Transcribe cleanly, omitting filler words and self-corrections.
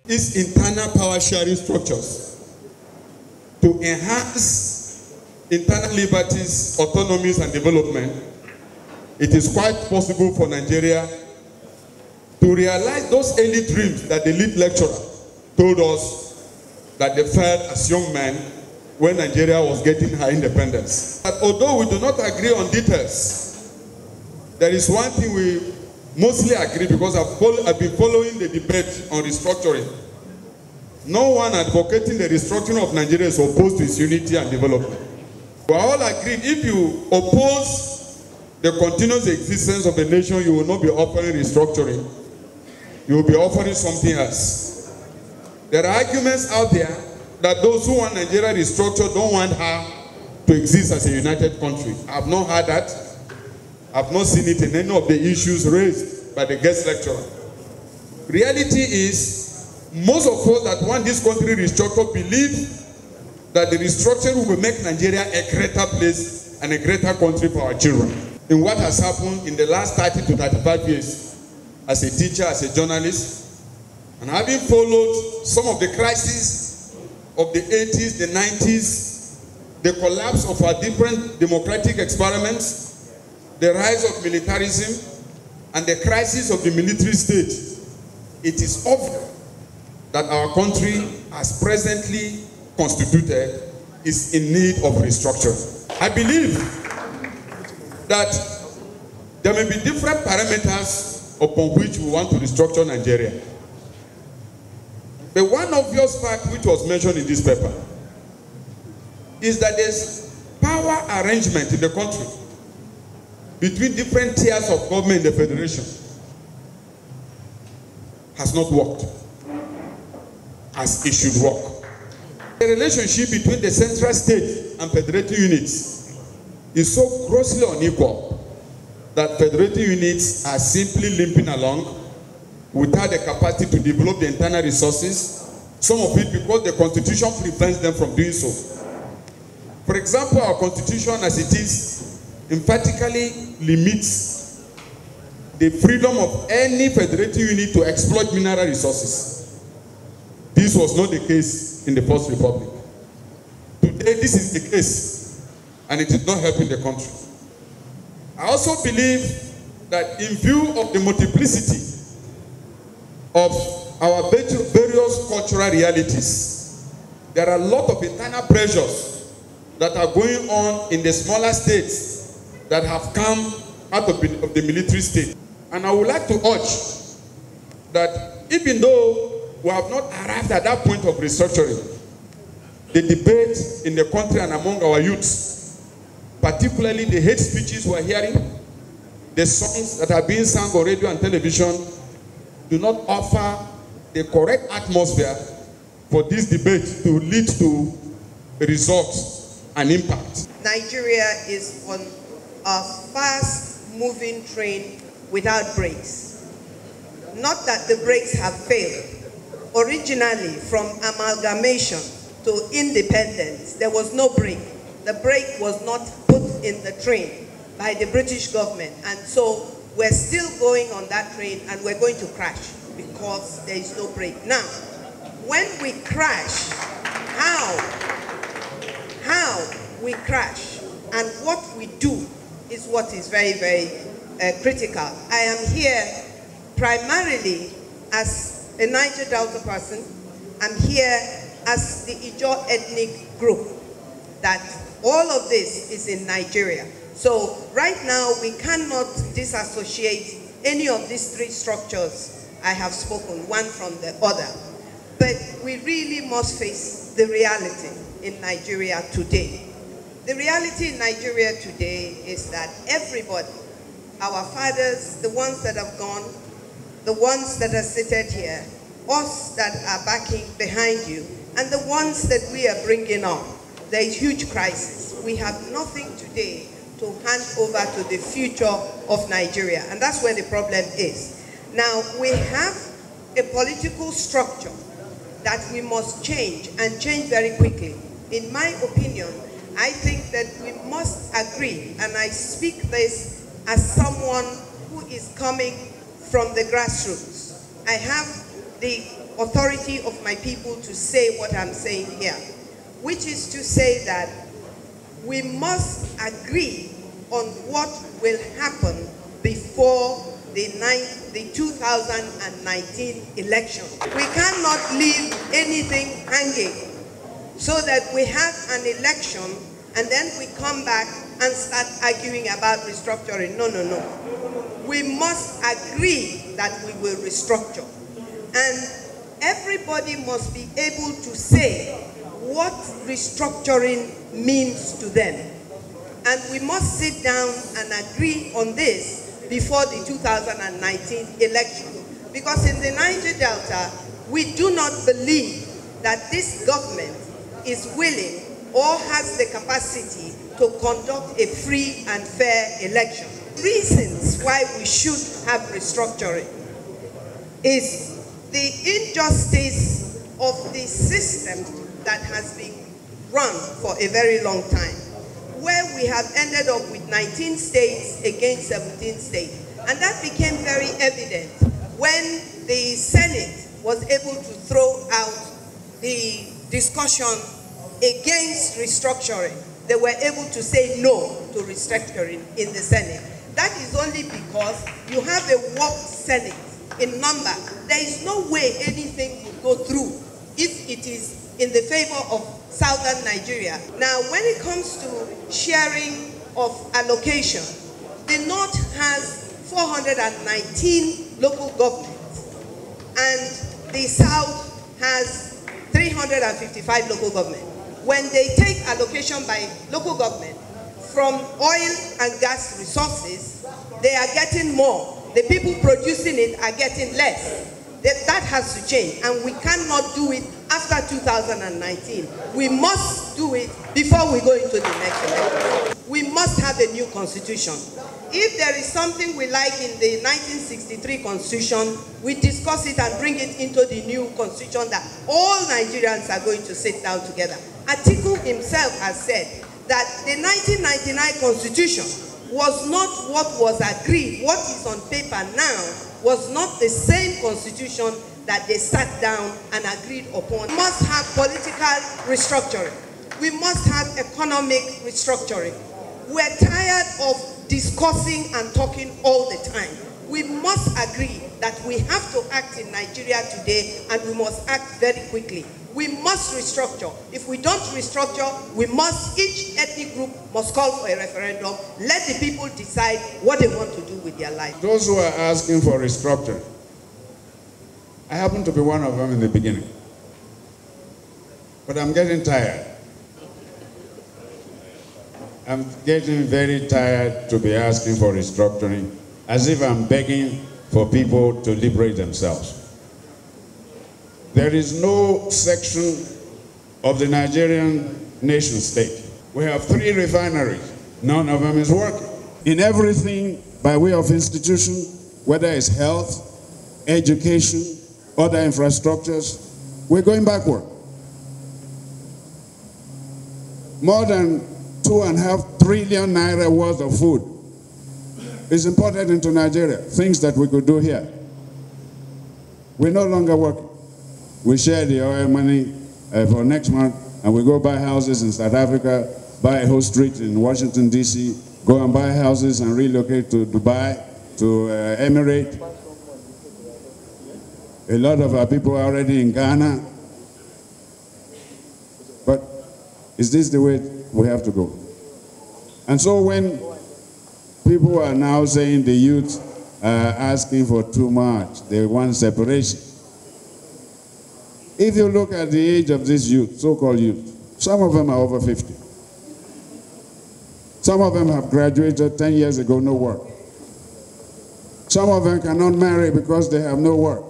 These internal power sharing structures to enhance internal liberties, autonomies, and development, it is quite possible for Nigeria to realize those early dreams that the lead lecturer told us that they felt as young men when Nigeria was getting her independence. But although we do not agree on details, there is one thing we mostly agree, because I've been following the debate on restructuring. No one advocating the restructuring of Nigeria is opposed to its unity and development. We are all agreed, if you oppose the continuous existence of a nation, you will not be offering restructuring. You will be offering something else. There are arguments out there that those who want Nigeria restructured don't want her to exist as a united country. I have not heard that. I have not seen it in any of the issues raised by the guest lecturer. Reality is, most of us that want this country restructured believe that the restructuring will make Nigeria a greater place and a greater country for our children. In what has happened in the last 30 to 35 years, as a teacher, as a journalist, and having followed some of the crises of the 80s, the 90s, the collapse of our different democratic experiments, the rise of militarism, and the crisis of the military state, it is obvious that our country, as presently constituted, is in need of restructuring. I believe that there may be different parameters upon which we want to restructure Nigeria. The one obvious fact which was mentioned in this paper is that there's power arrangement in the country between different tiers of government in the federation has not worked as it should work. The relationship between the central state and federating units is so grossly unequal that federating units are simply limping along without the capacity to develop the internal resources, some of it because the constitution prevents them from doing so. For example, our constitution as it is emphatically limits the freedom of any federating unit to exploit mineral resources. This was not the case in the First Republic. Today, this is the case, and it is not helping the country. I also believe that in view of the multiplicity of our various cultural realities, there are a lot of internal pressures that are going on in the smaller states that have come out of the military state. And I would like to urge that even though we have not arrived at that point of restructuring, the debate in the country and among our youths, particularly the hate speeches we are hearing, the songs that are being sung on radio and television, do not offer the correct atmosphere for this debate to lead to results and impact. Nigeria is on a fast-moving train without brakes. Not that the brakes have failed. Originally, from amalgamation to independence, there was no brake. The brake was not put in the train by the British government, and so we're still going on that train, and we're going to crash because there is no brake. Now, when we crash, how we crash and what we do is what is very, very critical. I am here primarily as a Niger Delta person. I'm here as the Ijaw ethnic group. That all of this is in Nigeria. So right now we cannot disassociate any of these three structures I have spoken, one from the other. But we really must face the reality in Nigeria today. The reality in Nigeria today is that everybody, our fathers, the ones that have gone, the ones that are seated here, us that are backing behind you, and the ones that we are bringing on, there is huge crisis. We have nothing today to hand over to the future of Nigeria, and that's where the problem is. Now, we have a political structure that we must change, and change very quickly. In my opinion, I think that we must agree, and I speak this as someone who is coming from the grassroots. I have the authority of my people to say what I'm saying here, which is to say that we must agree on what will happen before the 2019 election. We cannot leave anything hanging so that we have an election and then we come back and start arguing about restructuring. No, no, no. We must agree that we will restructure. And everybody must be able to say what restructuring means to them. And we must sit down and agree on this before the 2019 election. Because in the Niger Delta, we do not believe that this government is willing or has the capacity to conduct a free and fair election. Reasons why we should have restructuring is the injustice of the system that has been run for a very long time, where we have ended up with 19 states against 17 states. And that became very evident when the Senate was able to throw out the discussion against restructuring. They were able to say no to restructuring in the Senate. That is only because you have a warped Senate in number. There is no way anything would go through if it is in the favor of southern Nigeria. Now, when it comes to sharing of allocation, the North has 419 local governments, and the South has 355 local governments. When they take allocation by local government from oil and gas resources, they are getting more. The people producing it are getting less. That has to change, and we cannot do it after 2019. We must do it before we go into the next election. We must have a new constitution. If there is something we like in the 1963 constitution, we discuss it and bring it into the new constitution that all Nigerians are going to sit down together. Atiku himself has said that the 1999 constitution was not what was agreed. What is on paper now was not the same constitution that they sat down and agreed upon. We must have political restructuring. We must have economic restructuring. We're tired of discussing and talking all the time. We must agree that we have to act in Nigeria today, and we must act very quickly. We must restructure. If we don't restructure, each ethnic group must call for a referendum. Let the people decide what they want to do with their life. Those who are asking for restructure, I happen to be one of them in the beginning. But I'm getting tired. I'm getting very tired to be asking for restructuring, as if I'm begging for people to liberate themselves. There is no section of the Nigerian nation state. We have 3 refineries. None of them is working. In everything by way of institution, whether it's health, education, other infrastructures, we're going backward. More than 2.5 trillion naira worth of food is imported into Nigeria, things that we could do here. We're no longer working. We share the oil money for next month, and we go buy houses in South Africa, buy a whole street in Washington, D.C., go and buy houses and relocate to Dubai, to Emirates. A lot of our people are already in Ghana. But is this the way we have to go? And so when people are now saying the youth are asking for too much, they want separation. If you look at the age of this youth, so-called youth, some of them are over 50. Some of them have graduated 10 years ago, no work. Some of them cannot marry because they have no work.